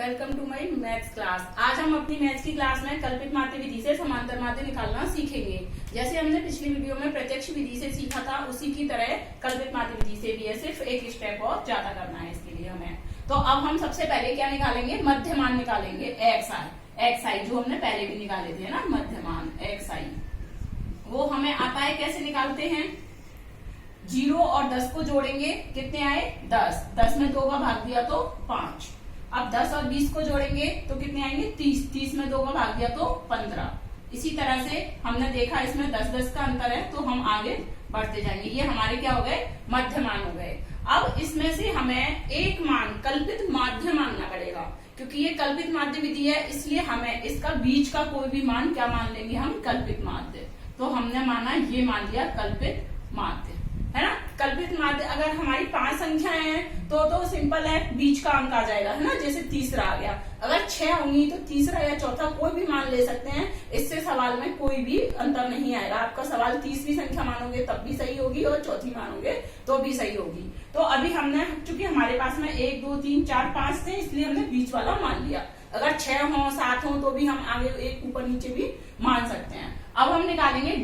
Welcome to my maths class. आज हम अपनी मैथ्स की क्लास में कल्पित माध्य विधि से समांतर माध्य निकालना सीखेंगे। जैसे हमने पिछली वीडियो में प्रत्यक्ष विधि से सीखा था, उसी की तरह कल्पित माध्य विधि से भी है, सिर्फ एक स्टेप और ज्यादा करना है इसके लिए हमें। तो अब हम सबसे पहले क्या निकालेंगे, मध्यमान निकालेंगे। एक्स आई जो हमने पहले भी निकाले थे ना, मध्यमान एक्स आई, वो हमें आता है। कैसे निकालते हैं, 0 और 10 को जोड़ेंगे, कितने आए 10, 10 में 2 का भाग दिया तो 5। अब 10 और 20 को जोड़ेंगे तो कितने आएंगे 30, 30 में 2 का भाग दिया तो 15। इसी तरह से हमने देखा इसमें 10-10 का अंतर है, तो हम आगे बढ़ते जाएंगे। ये हमारे क्या हो गए, मध्यमान हो गए। अब इसमें से हमें एक मान कल्पित माध्य मानना पड़ेगा, क्योंकि ये कल्पित माध्य विधि है, इसलिए हमें इसका बीच का कोई भी मान क्या मान लेंगे हम, कल्पित माध्य। तो हमने माना, ये मान लिया कल्पित माध्य, है ना। कल्पित माध्य अगर हमारी 5 संख्याएं हैं तो सिंपल है, बीच का अंक आ जाएगा, है ना। जैसे तीसरा आ गया, अगर 6 होंगी तो तीसरा या चौथा कोई भी मान ले सकते हैं, इससे सवाल में कोई भी अंतर नहीं आएगा। आपका सवाल तीसरी संख्या मानोगे तब भी सही होगी और चौथी मानोगे तो भी सही होगी। तो अभी हमने, चूंकि हमारे पास में 1 2 3 4 5 थे, इसलिए हमने बीच वाला मान लिया। अगर 6 हो 7 हो तो भी हम आगे एक ऊपर नीचे भी मान सकते हैं। अब हम निकालेंगे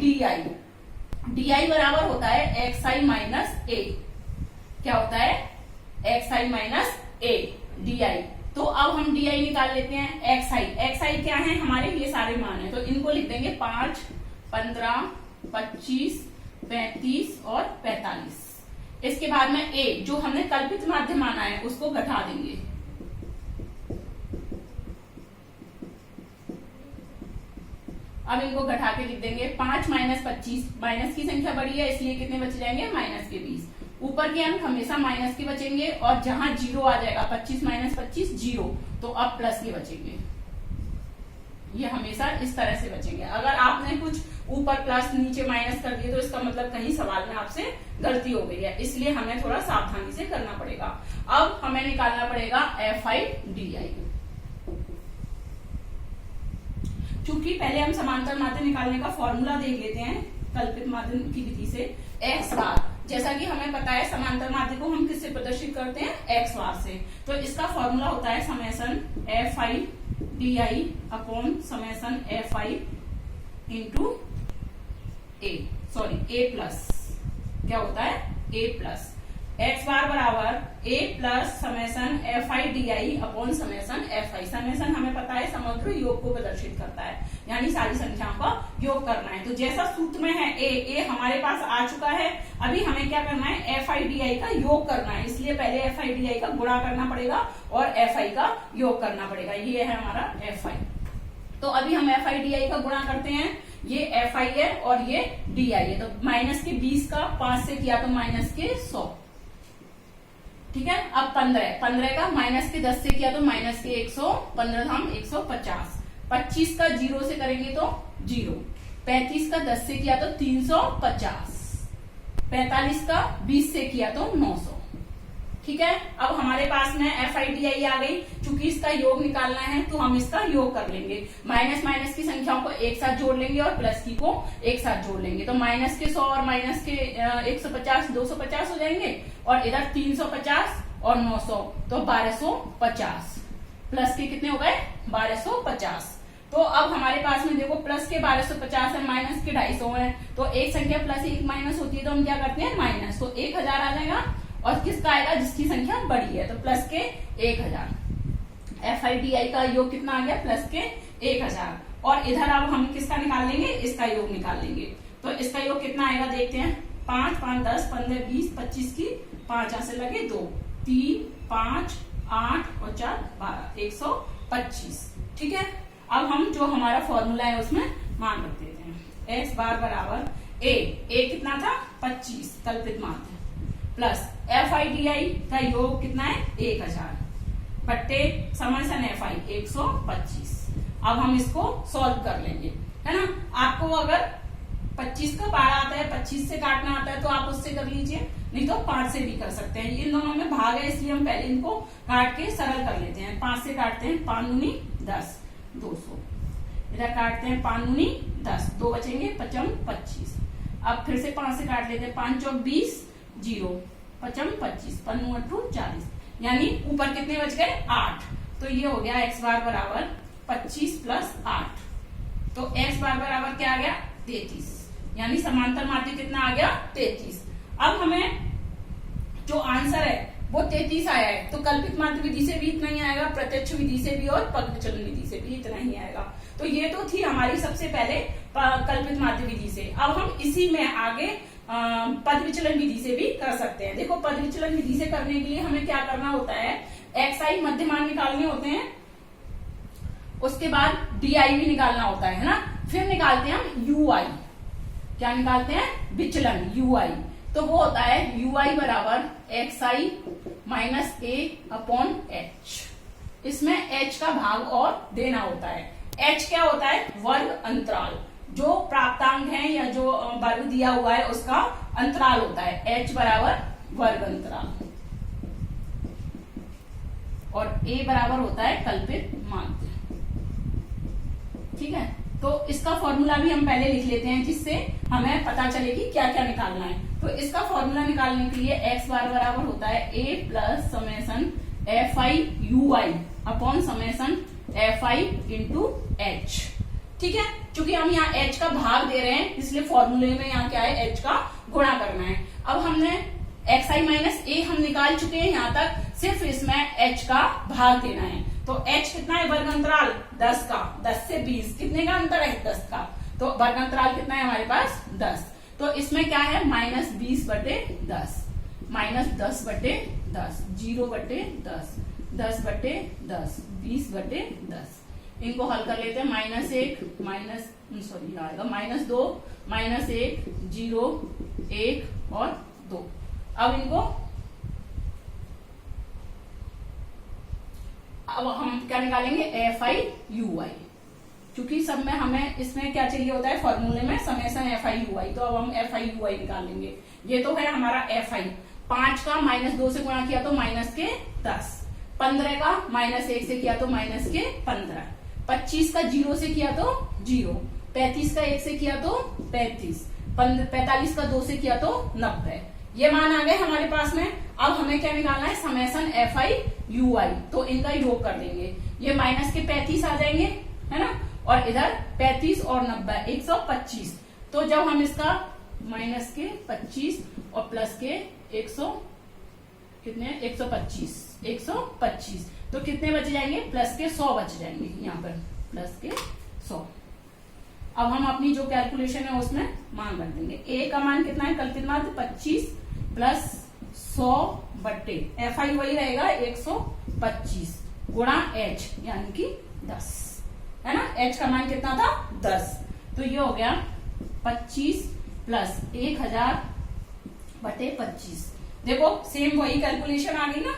डी आई बराबर होता है एक्स आई माइनस ए। क्या होता है, x I minus A, D I. तो अब हम डी आई निकाल लेते हैं। एक्स आई क्या है हमारे, ये सारे मान है, तो इनको लिख देंगे 5, 15, 25, 35 और 45। इसके बाद में ए जो हमने कल्पित माध्य माना है उसको घटा देंगे। अब इनको घटा के लिख देंगे 5 माइनस 25, माइनस की संख्या बड़ी है इसलिए कितने बच जाएंगे, माइनस के 20। ऊपर के अंक हमेशा माइनस के बचेंगे, और जहां 0 आ जाएगा 25 माइनस 25 0, तो अब प्लस के बचेंगे। ये हमेशा इस तरह से बचेंगे। अगर आपने कुछ ऊपर प्लस नीचे माइनस कर दिए तो इसका मतलब कहीं सवाल में आपसे गलती हो गई है, इसलिए हमें थोड़ा सावधानी से करना पड़ेगा। अब हमें निकालना पड़ेगा एफ आई डी आई। चूंकि पहले हम समांतर माध्य निकालने का फॉर्मूला देख लेते हैं कल्पित माध्य की विधि से। एक्स बार, जैसा कि हमें पता है समांतर माध्य को हम किससे प्रदर्शित करते हैं, एक्स बार से। तो इसका फॉर्मूला होता है summation F I D I upon summation F I into A plus. क्या होता है, ए प्लस एक्स बार बराबर A plus summation F I D I upon summation F I. Summation हमें पता है समग्र योग को प्रदर्शित करता है, यानी सारी संख्याओं का योग करना है। तो जैसा सूत्र में है ए हमारे पास आ चुका है, अभी हमें क्या करना है, एफ आई डी आई का योग करना है। इसलिए पहले एफ आई डी आई का गुणा करना पड़ेगा और एफ आई का योग करना पड़ेगा। ये है हमारा एफ आई। तो अभी हम एफ आई डी आई का गुणा करते हैं। ये एफ आई है और ये डी आई है, तो माइनस के 20 का 5 से किया तो माइनस के 100, ठीक है। अब 15 का माइनस के 10 से किया तो माइनस के 100, 15 हम 150। 25 का 0 से करेंगे तो 0। 35 का 10 से किया तो 350। 45 का 20 से किया तो 900, ठीक है। अब हमारे पास में एफ आई डी आई आ गई। चूंकि इसका योग निकालना है तो हम इसका योग कर लेंगे। माइनस माइनस की संख्याओं को एक साथ जोड़ लेंगे और प्लस की को एक साथ जोड़ लेंगे, तो माइनस के 100 और माइनस के 150 250 हो जाएंगे, और इधर 350 और 900 तो 1250। प्लस के कितने हो गए, 1250। तो अब हमारे पास में देखो प्लस के 1250 है, माइनस के 250 है, तो एक संख्या प्लस एक माइनस होती है तो हम क्या करते हैं, माइनस। तो 1000 आ जाएगा, और किसका आएगा, जिसकी संख्या बड़ी है, तो प्लस के 1000। एफ आई डी आई का योग कितना आ गया, प्लस के 1000। और इधर अब हम किसका निकाल लेंगे, इसका योग निकाल लेंगे। तो इसका योग कितना आएगा देखते हैं, 5 5 10 15 20 25 की 5 यहां से लगे 2 3 5 8 और 4 12 125, ठीक है। अब हम जो हमारा फॉर्मूला है उसमें मान रख देते हैं। एक्स बार बराबर ए कितना था 25 कल्पित माध्य, प्लस एफ आई डी आई का योग कितना है 1000 बट्टे समेसन एफ आई 125। अब हम इसको सॉल्व कर लेंगे, है ना। आपको अगर 25 का पारा आता है, 25 से काटना आता है तो आप उससे कर लीजिए, नहीं तो 5 से भी कर सकते हैं। इन दोनों में भाग है इसलिए हम पहले इनको काट के सरल कर लेते हैं। 5 से काटते हैं, 5 दूनी 10 200, इधर काटते हैं 5 दूनी 10 2 बचेंगे 5 25। अब फिर से 5 से काट लेते हैं, 5 चौक 20 0 5 25 5 40, यानी ऊपर कितने बच गए 8। तो ये हो गया एक्स बार बराबर 25 प्लस 8। तो एक्स बार बराबर क्या आ गया 33, यानी समांतर माध्य कितना आ गया 33। अब हमें जो आंसर है वो 33 आया है, तो कल्पित माध्य विधि से भी इतना ही आएगा, प्रत्यक्ष विधि से भी और पद विचलन विधि से भी इतना ही आएगा। तो ये तो थी हमारी सबसे पहले कल्पित माध्य विधि से। अब हम इसी में आगे पद विचलन विधि से भी कर सकते हैं। देखो पद विचलन विधि से करने के लिए हमें क्या करना होता है, xi मध्यमान निकालने होते हैं, उसके बाद di भी निकालना होता है ना, फिर निकालते हैं हम ui। क्या निकालते हैं, विचलन ui। तो वो होता है ui बराबर xi minus a upon h। इसमें h का भाग और देना होता है। h क्या होता है, वर्ग अंतराल, जो प्राप्तांक है या जो वर्ग दिया हुआ है उसका अंतराल होता है। h बराबर वर्ग अंतराल और a बराबर होता है कल्पित माध्य। ठीक है, तो इसका फॉर्मूला भी हम पहले लिख लेते हैं जिससे हमें पता चले कि क्या क्या निकालना है। तो इसका फॉर्मूला निकालने के लिए x बार बराबर होता है a plus summation fi ui upon summation fi into h। ठीक है, चूंकि हम यहाँ h का भाग दे रहे हैं इसलिए फॉर्मूले में यहाँ क्या है, h का गुणा करना है। अब हमने xi माइनस a हम निकाल चुके हैं, यहाँ तक सिर्फ इसमें h का भाग देना है। तो h कितना है, वर्ग अंतराल 10 का, 10 से 20 कितने का अंतर है, 10 का। तो वर्ग अंतराल कितना है हमारे पास 10। तो इसमें क्या है, माइनस 20/10, माइनस 10/10, 0/10, 10/10, 20/10। इनको हल कर लेते हैं, -1 माइनस सॉरी आएगा -2 -1 0 1 और 2। अब इनको अब हम क्या निकालेंगे, fi ui, क्योंकि सब में हमें इसमें क्या चाहिए होता है, फॉर्मूले में समेसन fi ui। तो अब हम fi ui निकालेंगे। ये तो है हमारा fi। 5 का -2 से गुणा किया तो -10, 15 का -1 से किया तो -15, 25 का 0 से किया तो 0, 35 का 1 से किया तो 35, 45 का 2 से किया तो 90। ये मान आ गए हमारे पास में। अब हमें क्या निकालना है, समेसन fi ui। तो इनका योग कर देंगे, ये माइनस के 35 आ जाएंगे, है ना, और इधर 35 और 90 125। तो जब हम इसका माइनस के 25 और प्लस के 100 कितने 125 तो कितने बच जाएंगे, प्लस के 100 बच जाएंगे, यहाँ पर प्लस के 100। अब हम अपनी जो कैलकुलेशन है उसमें मान रख देंगे। a का मान कितना है, कल्पित माध्य 25 प्लस 100 fi वही रहेगा 125 गुणा h यानी कि 10, है ना। h का मान कितना था 10, तो ये हो गया 25 प्लस 1000/25। देखो सेम वही कैलकुलेशन आ गई ना,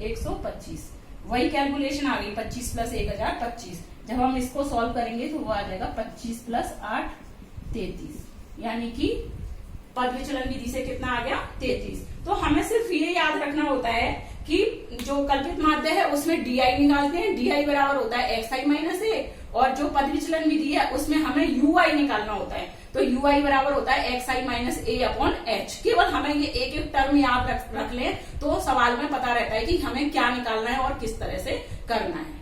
125 वही कैलकुलेशन आ गई, 25 प्लस 1000 25। जब हम इसको सॉल्व करेंगे तो वो आ जाएगा 25 प्लस 8 33, यानी कि पद विचलन विधि से कितना आ गया 33। तो हमें सिर्फ ये याद रखना होता है कि जो कल्पित माध्य है उसमें di निकालते हैं, di बराबर होता है xi माइनस a, और जो पद विचलन विधि है उसमें हमें ui निकालना होता है। तो ui बराबर होता है xi minus a upon h। केवल हमें ये एक एक टर्म याद रख लें तो सवाल में पता रहता है कि हमें क्या निकालना है और किस तरह से करना है।